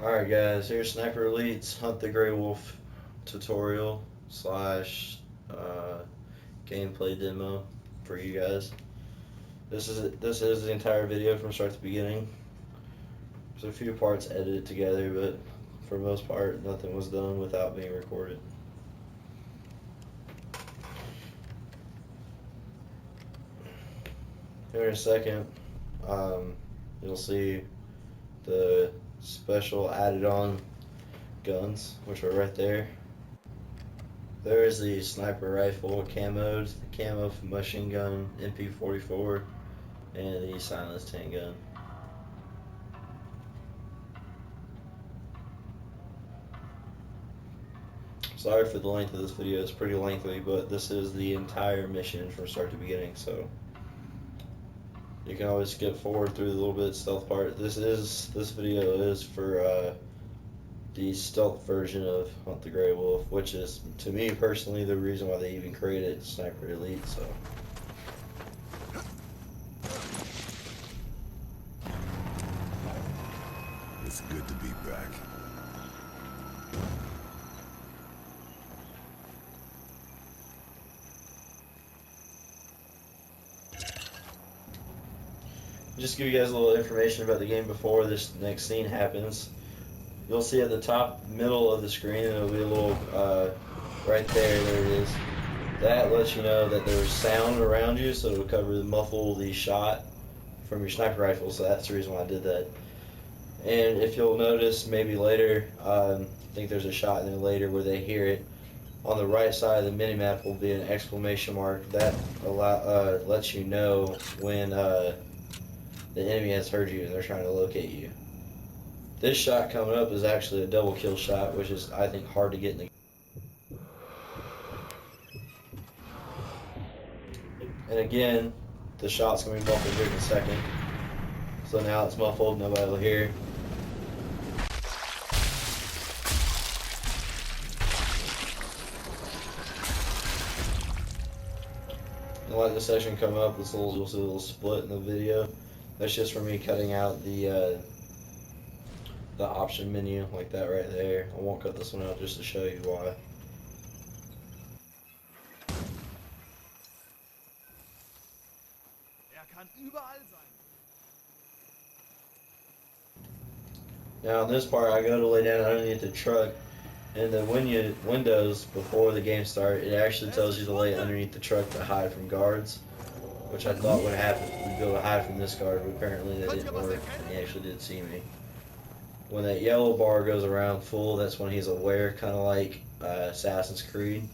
Alright guys, here's Sniper Elite's Hunt the Grey Wolf tutorial slash gameplay demo for you guys. This is the entire video from start to beginning. There's a few parts edited together, but for the most part nothing was done without being recorded. Here in a second, you'll see the special added on guns, which are right there. There is the sniper rifle camoed, the camo machine gun, MP44, and the silenced handgun. Sorry for the length of this video, it's pretty lengthy, but this is the entire mission from start to beginning, so you can always skip forward through the little bit stealth part. This video is for the stealth version of Hunt the Grey Wolf, which is, to me personally, the reason why they even created Sniper Elite. So it's good to be back. just give you guys a little information about the game before this next scene happens. You'll see at the top middle of the screen, it'll be a little, right there it is. That lets you know that there's sound around you, so it'll muffle the shot from your sniper rifle, so that's the reason why I did that. And if you'll notice, maybe later, I think there's a shot in there later where they hear it. On the right side of the minimap will be an exclamation mark. That lets you know when the enemy has heard you and they're trying to locate you. This shot coming up is actually a double kill shot, which is, I think, hard to get in the game. And again, the shot's going to be muffled here in a second. So now it's muffled, nobody will hear. And let the section come up, you'll see a little split in the video. That's just for me cutting out the option menu, like that right there. I won't cut this one out just to show you why. Now in this part, I go to lay down underneath the truck, and the windows before the game starts, it actually tells you to lay underneath the truck to hide from guards, which I thought would happen. We'd be able to hide from this guard, but apparently that didn't work, and he actually did see me. When that yellow bar goes around full, that's when he's aware, kind of like Assassin's Creed.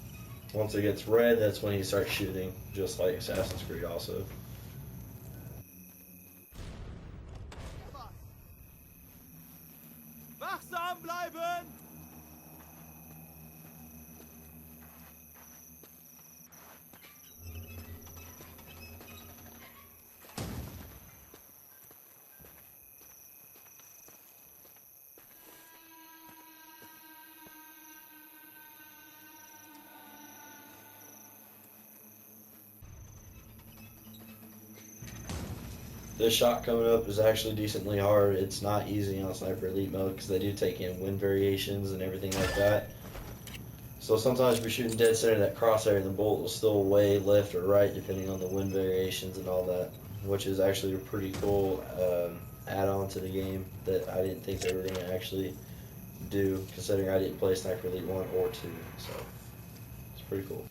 Once it gets red, that's when he starts shooting, just like Assassin's Creed also. Wachsam bleiben! This shot coming up is actually decently hard. It's not easy on Sniper Elite mode because they do take in wind variations and everything like that. So sometimes if you're shooting dead center of that crosshair, and the bullet will still way left or right depending on the wind variations and all that, which is actually a pretty cool add-on to the game that I didn't think they were going to actually do, considering I didn't play Sniper Elite 1 or 2. So it's pretty cool.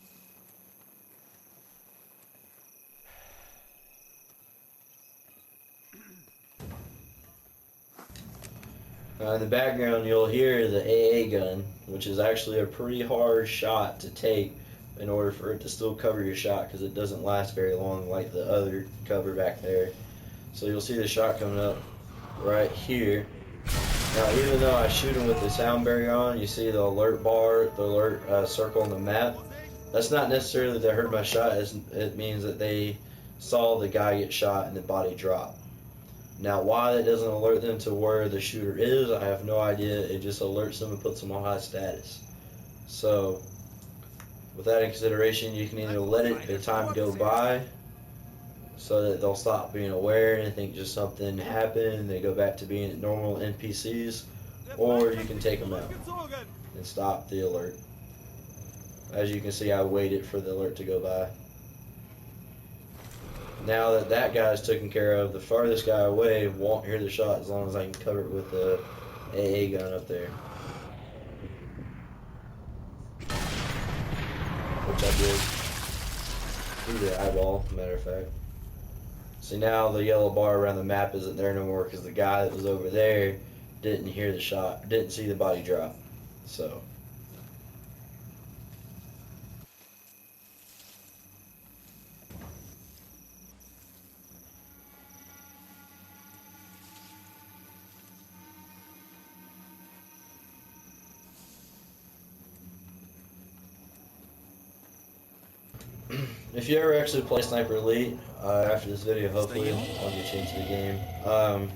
In the background, you'll hear the AA gun, which is actually a pretty hard shot to take in order for it to still cover your shot, because it doesn't last very long like the other cover back there. So you'll see the shot coming up right here. Now, even though I shoot him with the sound barrier on, you see the alert bar, the alert circle on the map. That's not necessarily that they heard my shot. It means that they saw the guy get shot and the body drop. Now, why that doesn't alert them to where the shooter is, I have no idea. It just alerts them and puts them on high status. So, with that in consideration, you can either let their time go by so that they'll stop being aware and think just something happened, they go back to being normal NPCs, or you can take them out and stop the alert. As you can see, I waited for the alert to go by. Now that that guy's taken care of, the farthest guy away won't hear the shot as long as I can cover it with the AA gun up there. Which I did. Through the eyeball, matter of fact. See, now the yellow bar around the map isn't there no more because the guy that was over there didn't hear the shot, didn't see the body drop. So. If you ever actually play Sniper Elite, after this video, hopefully, I'll get you into the game.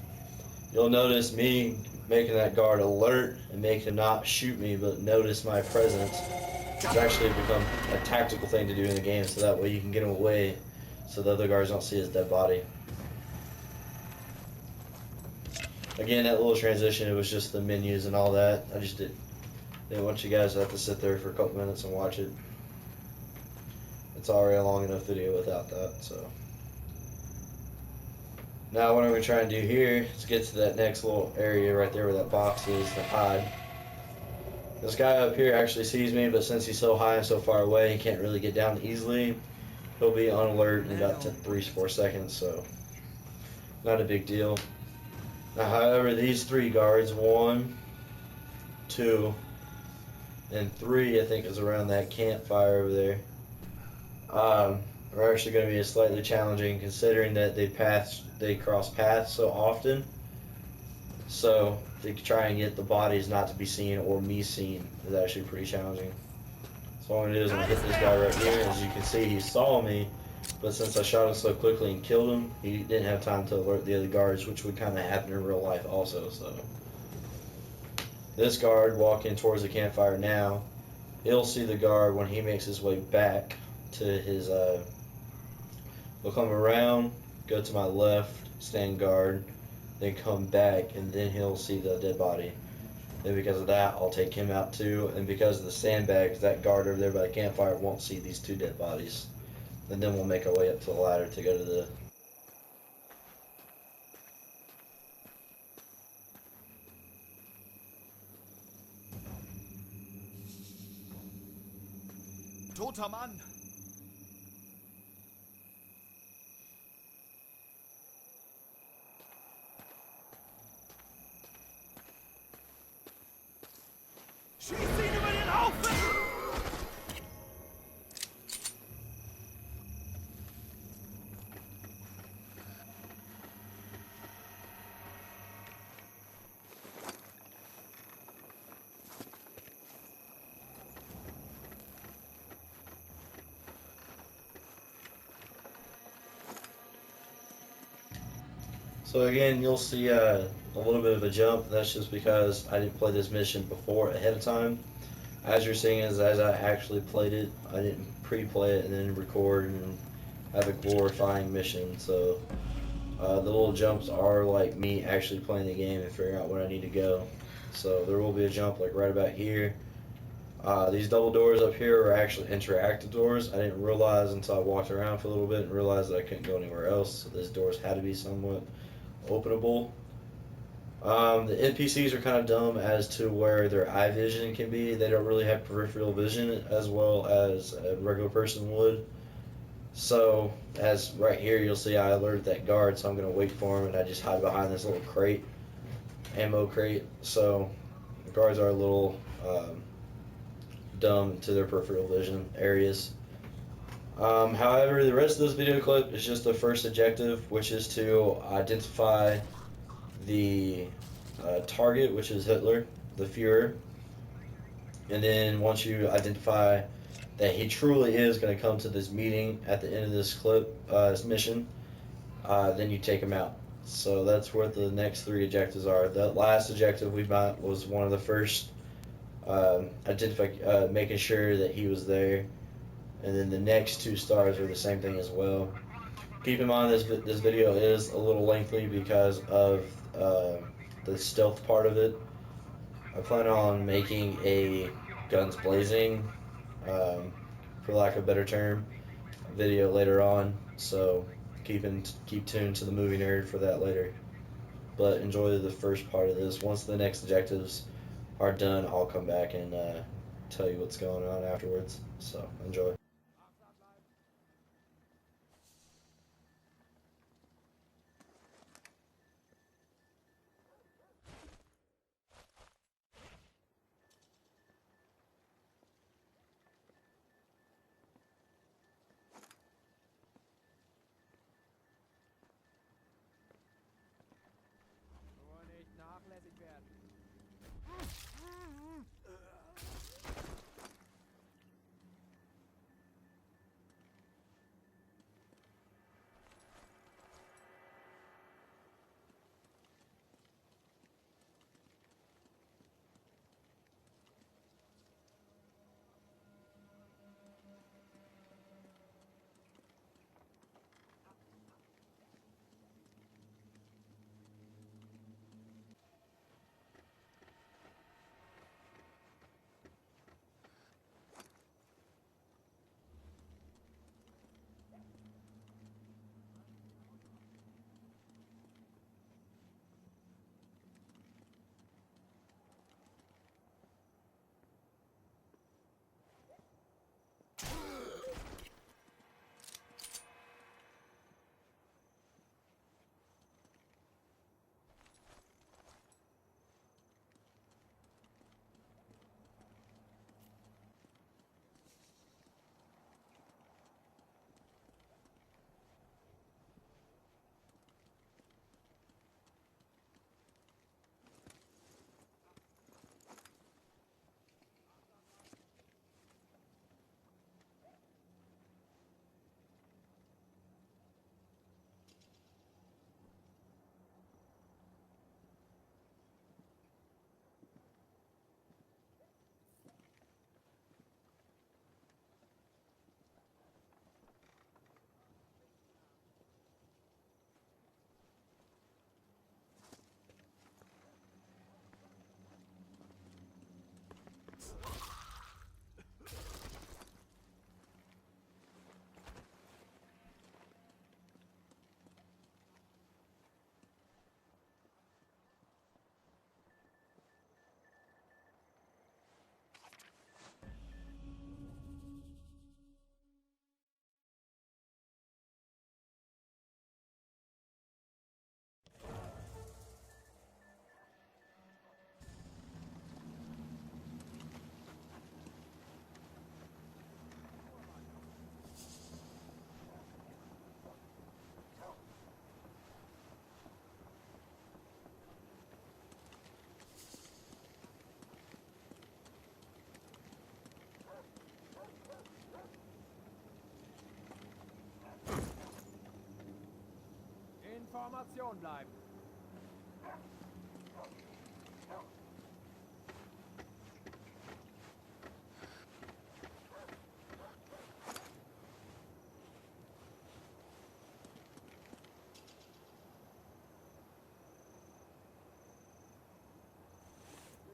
You'll notice me making that guard alert and make him not shoot me, but notice my presence. It's actually become a tactical thing to do in the game, so that way you can get him away, so the other guards don't see his dead body. Again, that little transition, it was just the menus and all that. I just didn't want you guys to have to sit there for a couple minutes and watch it. It's already a long enough video without that, so. Now what I'm going to try and do here is get to that next little area right there where that box is to hide. This guy up here actually sees me, but since he's so high and so far away, he can't really get down easily. He'll be on alert in about 3-4 seconds, so not a big deal. Now, however, these three guards, 1, 2, and 3, I think is around that campfire over there. Are actually going to be slightly challenging considering that they cross paths so often. So to try and get the bodies not to be seen or me seen is actually pretty challenging. So what I'm going to do is I'm going to hit this guy right here. As you can see, he saw me, but since I shot him so quickly and killed him, he didn't have time to alert the other guards, which would kind of happen in real life also. So this guard walking towards the campfire now, he'll see the guard when he makes his way back to his, he'll come around, go to my left, stand guard, then come back, and then he'll see the dead body. Then because of that, I'll take him out too, and because of the sandbags, that guard over there by the campfire won't see these 2 dead bodies. And then we'll make our way up to the ladder to go to the... Toter Mann! Schieß ihn über den Haufen! So again, you'll see a little bit of a jump. That's just because I didn't play this mission before ahead of time. As you're seeing is as I actually played it, I didn't pre-play it and then record and have a glorifying mission. So the little jumps are like me actually playing the game and figuring out where I need to go. So there will be a jump like right about here. These double doors up here are actually interactive doors. I didn't realize until I walked around for a little bit and realized that I couldn't go anywhere else. So these doors had to be somewhat openable. The NPCs are kind of dumb as to where their eye vision can be. They don't really have peripheral vision as well as a regular person would. So as right here you'll see I alerted that guard, so I'm going to wait for him and I just hide behind this little crate, ammo crate. So the guards are a little dumb to their peripheral vision areas. However, the rest of this video clip is just the first objective, which is to identify the target, which is Hitler, the Fuhrer. And then once you identify that he truly is going to come to this meeting at the end of this clip, this mission, then you take him out. So that's what the next 3 objectives are. The last objective we got was one of the first, making sure that he was there. And then the next 2 stars are the same thing as well. Keep in mind this video is a little lengthy because of the stealth part of it. I plan on making a guns blazing, um, for lack of a better term, video later on. So keep tuned to the movie nerd for that later. But enjoy the first part of this. Once the next objectives are done, I'll come back and tell you what's going on afterwards. So enjoy. Nur nicht nachlässig werden. In Formation bleiben.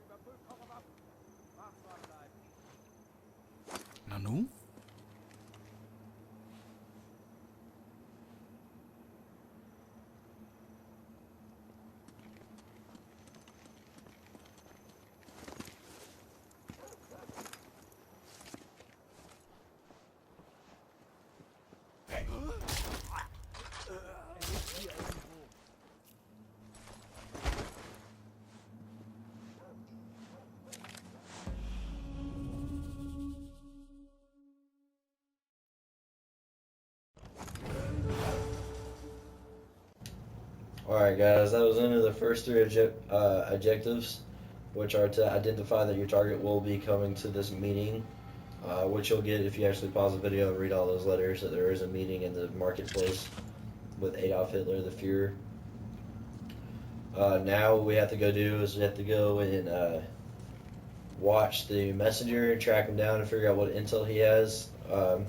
Überprüft eure Waffen. Wachsam bleiben. Nanu? Er ist hier irgendwo. Alright, guys, that was into the first three objectives, which are to identify that your target will be coming to this meeting, which you'll get if you actually pause the video and read all those letters, that there is a meeting in the marketplace with Adolf Hitler, the Fuhrer. Now what we have to go do is we have to go and watch the messenger, track him down, and figure out what intel he has.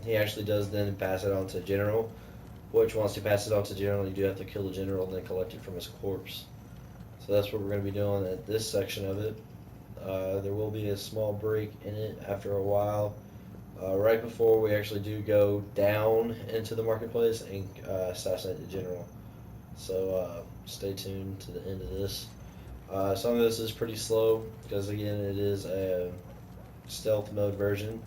He actually does then pass it on to General, which once you pass it on to General, you do have to kill the General and then collect it from his corpse. So that's what we're going to be doing at this section of it. There will be a small break in it after a while, right before we actually do go down into the marketplace and assassinate the general. So stay tuned to the end of this. Some of this is pretty slow because again it is a stealth mode version.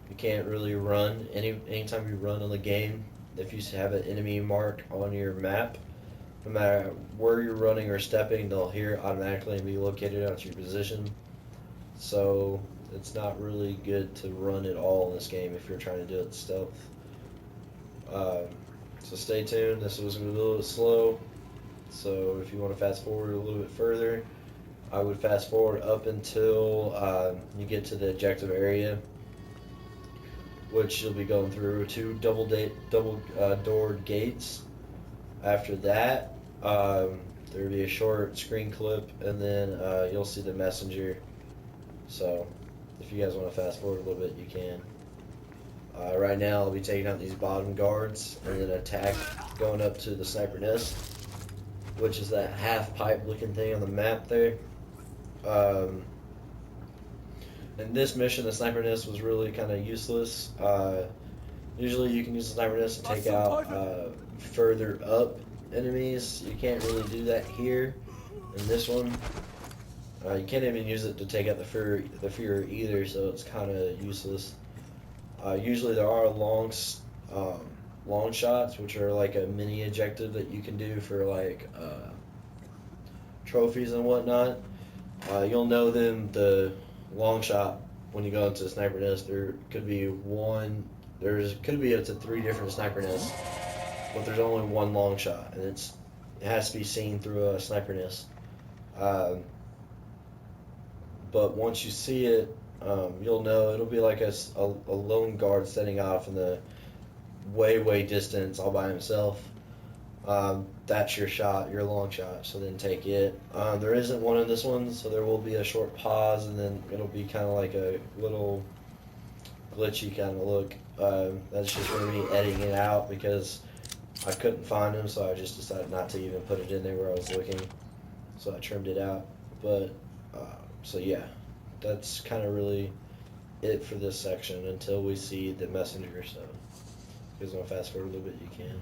You can't really run anytime you run on the game. If you have an enemy mark on your map, no matter where you're running or stepping, they'll hear it automatically and be located out to your position. So it's not really good to run at all in this game if you're trying to do it stealth. So stay tuned. This was going to be a little bit slow. So if you want to fast forward a little bit further, I would fast forward up until you get to the objective area, which you'll be going through two double-doored gates. After that, there'll be a short screen clip, and then you'll see the messenger. So if you guys want to fast forward a little bit, you can. Right now, I'll be taking out these bottom guards, and then attack going up to the sniper nest, which is that half-pipe looking thing on the map there. In this mission, the sniper nest was really kind of useless. Usually you can use the sniper nest to take out further up enemies. You can't really do that here in this one. You can't even use it to take out the Fuhrer either, so it's kind of useless. Usually there are long shots, which are like a mini objective that you can do for like trophies and whatnot. You'll know them, the long shot, when you go into the sniper nest. There could be could be up to 3 different sniper nests, but there's only one long shot, and it has to be seen through a sniper nest. But once you see it, you'll know it'll be like a lone guard setting off in the way distance all by himself. That's your shot, your long shot, so then take it. There isn't one in this one, so there will be a short pause, and then it'll be kind of like a little glitchy kind of look. That's just for me editing it out because I couldn't find them, so I just decided not to even put it in there where I was looking, so I trimmed it out. But so yeah, that's kind of really it for this section until we see the messenger. So if you guys want to fast forward a little bit, you can.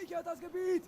Sichert das Gebiet!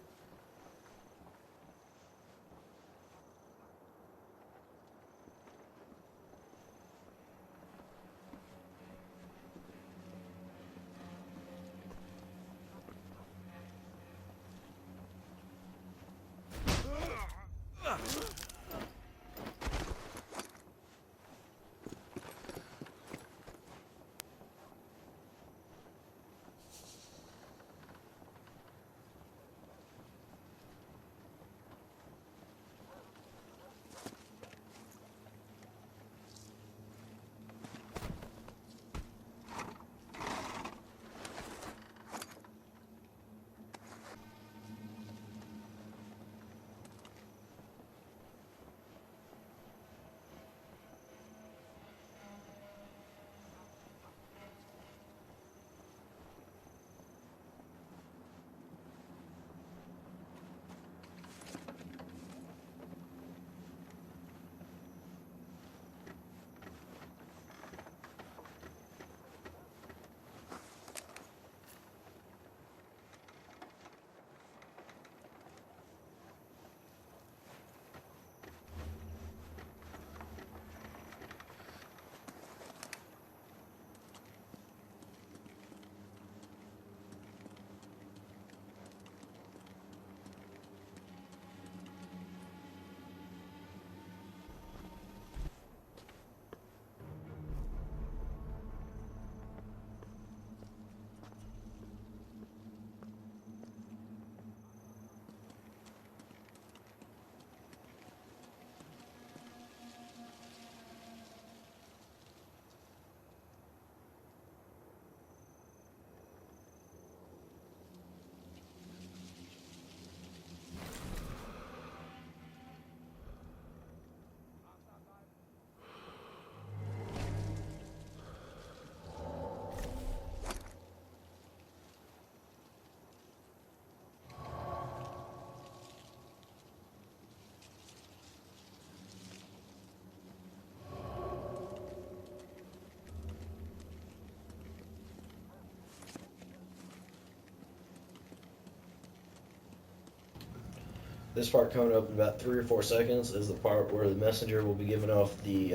This part coming up in about 3 or 4 seconds is the part where the messenger will be giving off the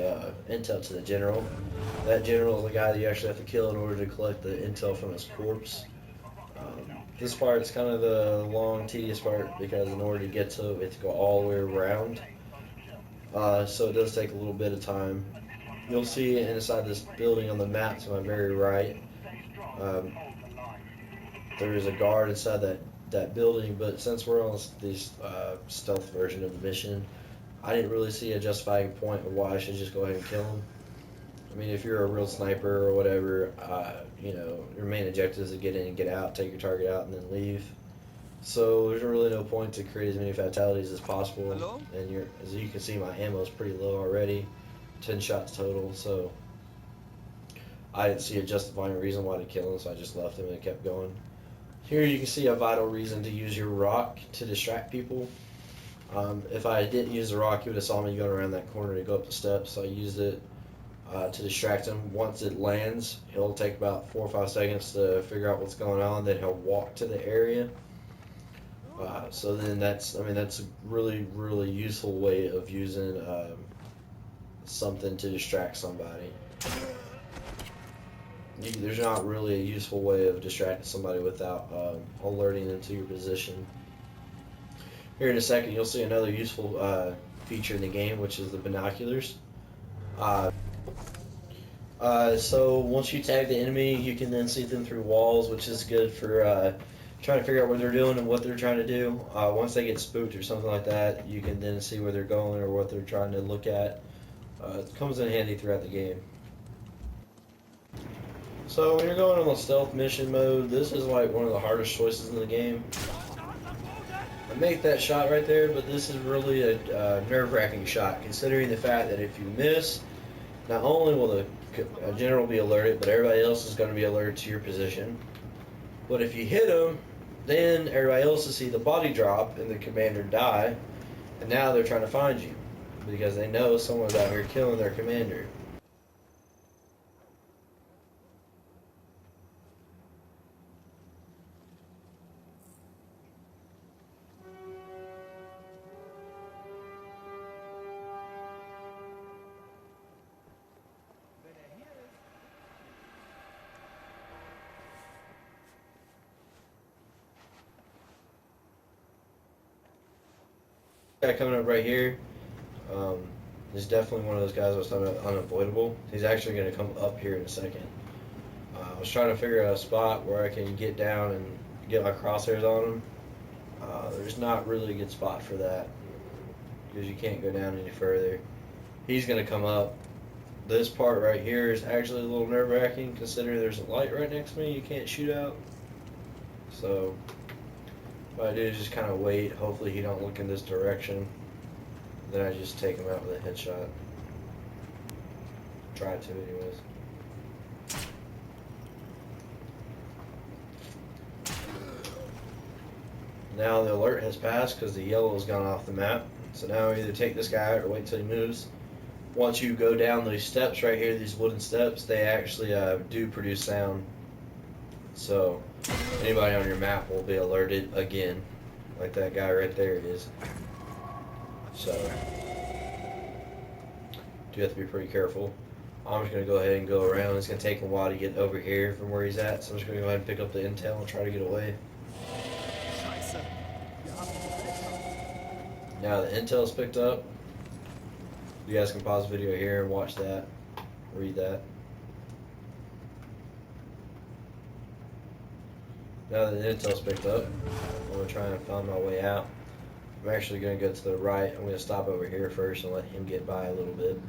intel to the general. That general is the guy that you actually have to kill in order to collect the intel from his corpse. This part is kind of the long, tedious part because in order to get to it, we have to go all the way around. So it does take a little bit of time. You'll see inside this building on the map to my very right. There is a guard inside that building, but since we're on this stealth version of the mission, I didn't really see a justifying point of why I should just go ahead and kill him. I mean, if you're a real sniper or whatever, you know, your main objective is to get in and get out, take your target out, and then leave. So there's really no point to create as many fatalities as possible. Hello? And as you can see, my ammo is pretty low already, 10 shots total. So I didn't see a justifying reason why to kill him, so I just left him and kept going. Here you can see a vital reason to use your rock to distract people. If I didn't use the rock, you would have saw me going around that corner to go up the steps, so I used it to distract him. Once it lands, it'll take about 4 or 5 seconds to figure out what's going on, then he'll walk to the area. So then that's a really, really useful way of using something to distract somebody. There's not really a useful way of distracting somebody without alerting them to your position. Here in a second, you'll see another useful feature in the game, which is the binoculars. So once you tag the enemy, you can then see them through walls, which is good for trying to figure out what they're doing and what they're trying to do. Once they get spooked or something like that, you can then see where they're going or what they're trying to look at. It comes in handy throughout the game. So when you're going on the stealth mission mode, this is like one of the hardest choices in the game. I make that shot right there, but this is really a nerve-wracking shot, considering the fact that if you miss, not only will the general be alerted, but everybody else is going to be alerted to your position. But if you hit him, then everybody else will see the body drop and the commander die, and now they're trying to find you because they know someone's out here killing their commander. Guy coming up right here is definitely one of those guys I was talking about, unavoidable. He's actually going to come up here in a second. I was trying to figure out a spot where I can get down and get my crosshairs on him. There's not really a good spot for that because you can't go down any further. He's going to come up. This part right here is actually a little nerve-wracking considering there's a light right next to me you can't shoot out. So what I do is just kind of wait. Hopefully he don't look in this direction. Then I just take him out with a headshot. Try to anyways. Now the alert has passed because the yellow has gone off the map. So now either take this guy out or wait till he moves. Once you go down these steps right here, these wooden steps, they actually do produce sound. So anybody on your map will be alerted again, like that guy right there is. So you have to be pretty careful. I'm just going to go ahead and go around. It's going to take a while to get over here from where he's at, so I'm just going to go ahead and pick up the intel and try to get away. Now the intel's picked up. You guys can pause the video here and watch that, read that. Now that the intel's picked up, I'm going to try and find my way out. I'm actually going to go to the right. I'm going to stop over here first and let him get by a little bit.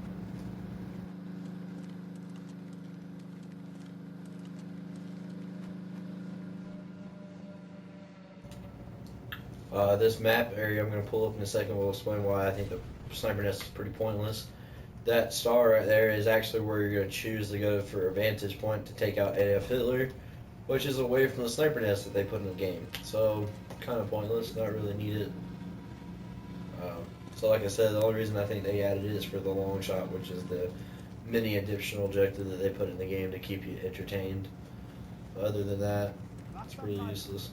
This map area I'm going to pull up in a second will explain why I think the sniper nest is pretty pointless. That star right there is actually where you're going to choose to go for a vantage point to take out Adolf Hitler, which is away from the sniper nest that they put in the game. So, kind of pointless, not really needed. So like I said, the only reason I think they added it is for the long shot, which is the mini additional objective that they put in the game to keep you entertained. But other than that, it's pretty useless.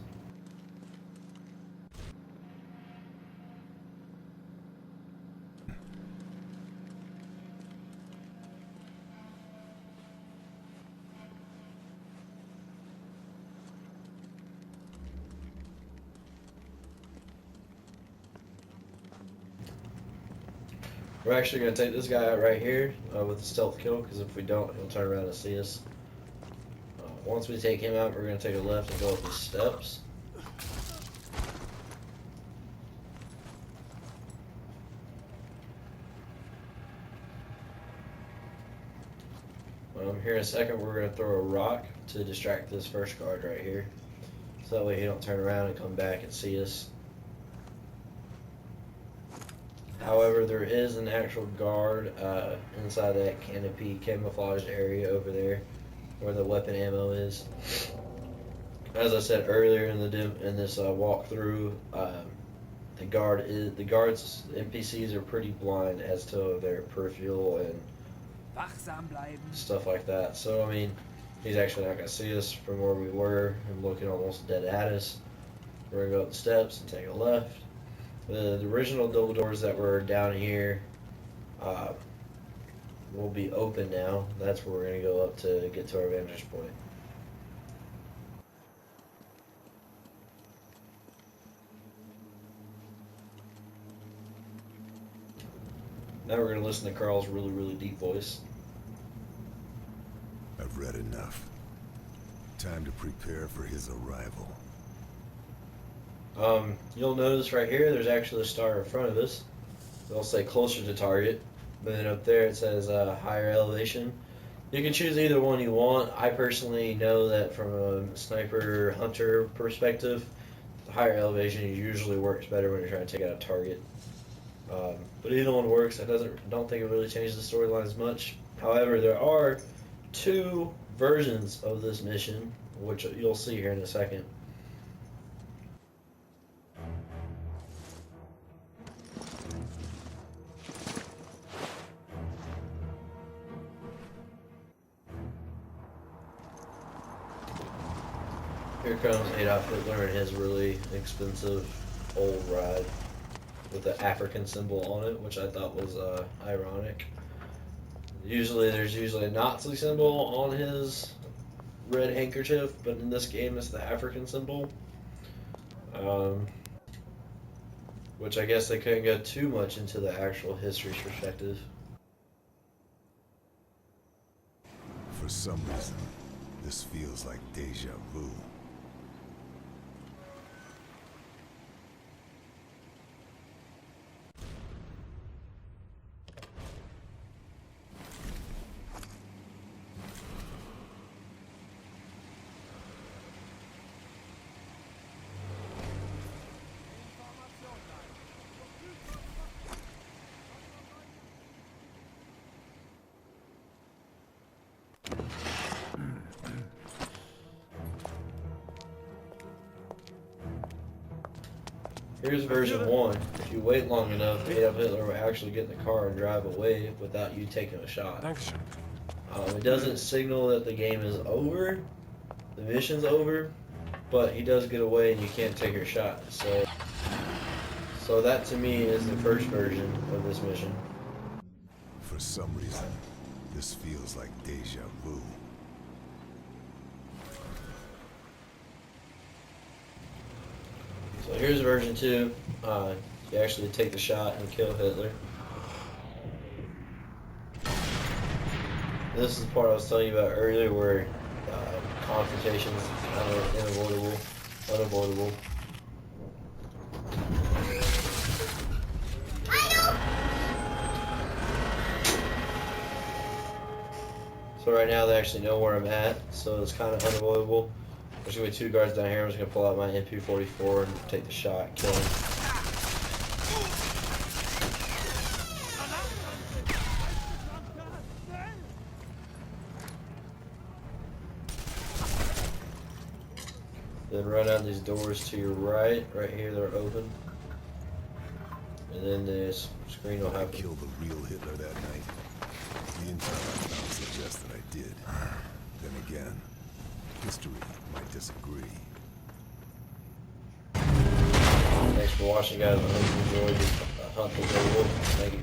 We're actually going to take this guy out right here with the stealth kill, because if we don't, he'll turn around and see us. Once we take him out, we're going to take a left and go up these steps. Here in a second, we're going to throw a rock to distract this first guard right here. So that way he don't turn around and come back and see us. However, there is an actual guard inside that canopy camouflaged area over there where the weapon ammo is. As I said earlier in this walkthrough, the guards NPCs are pretty blind as to their peripheral and stuff like that. So I mean, he's actually not gonna see us from where we were and looking almost dead at us. We're gonna go up the steps and take a left. The original double doors that were down here will be open now. That's where we're gonna go up to get to our vantage point. Now we're going to listen to Carl's really, really deep voice. I've read enough. Time to prepare for his arrival. You'll notice right here, there's actually a star in front of us. It'll say closer to target. But then up there it says higher elevation. You can choose either one you want. I personally know that from a sniper hunter perspective, the higher elevation usually works better when you're trying to take out a target. But either one works. I don't think it really changes the storyline as much. However, there are two versions of this mission, which you'll see here in a second. Here comes Adolf Hitler in his really expensive old ride with the African symbol on it, which I thought was ironic. There's usually a Nazi symbol on his red handkerchief, but in this game it's the African symbol. Which I guess they couldn't go too much into the actual history perspective. For some reason, this feels like deja vu. Here's version 1. If you wait long enough, Adolf Hitler will actually get in the car and drive away without you taking a shot. It doesn't signal that the game is over, the mission's over, but he does get away and you can't take your shot. So that to me is the first version of this mission. For some reason, this feels like deja vu. So here's version 2. You actually take the shot and kill Hitler. This is the part I was telling you about earlier where confrontation is kind of unavoidable. So right now they actually know where I'm at, so it's kind of unavoidable. There's going to be two guards down here. I'm just going to pull out my MP44 and take the shot, kill him. Then run out these doors to your right here, they're open. And then this screen will I have killed the real Hitler that night. The intel I found suggests that I did. Then again, history might disagree. Thanks for watching, guys. I hope you enjoyed the hunt for the wolf. Thank you.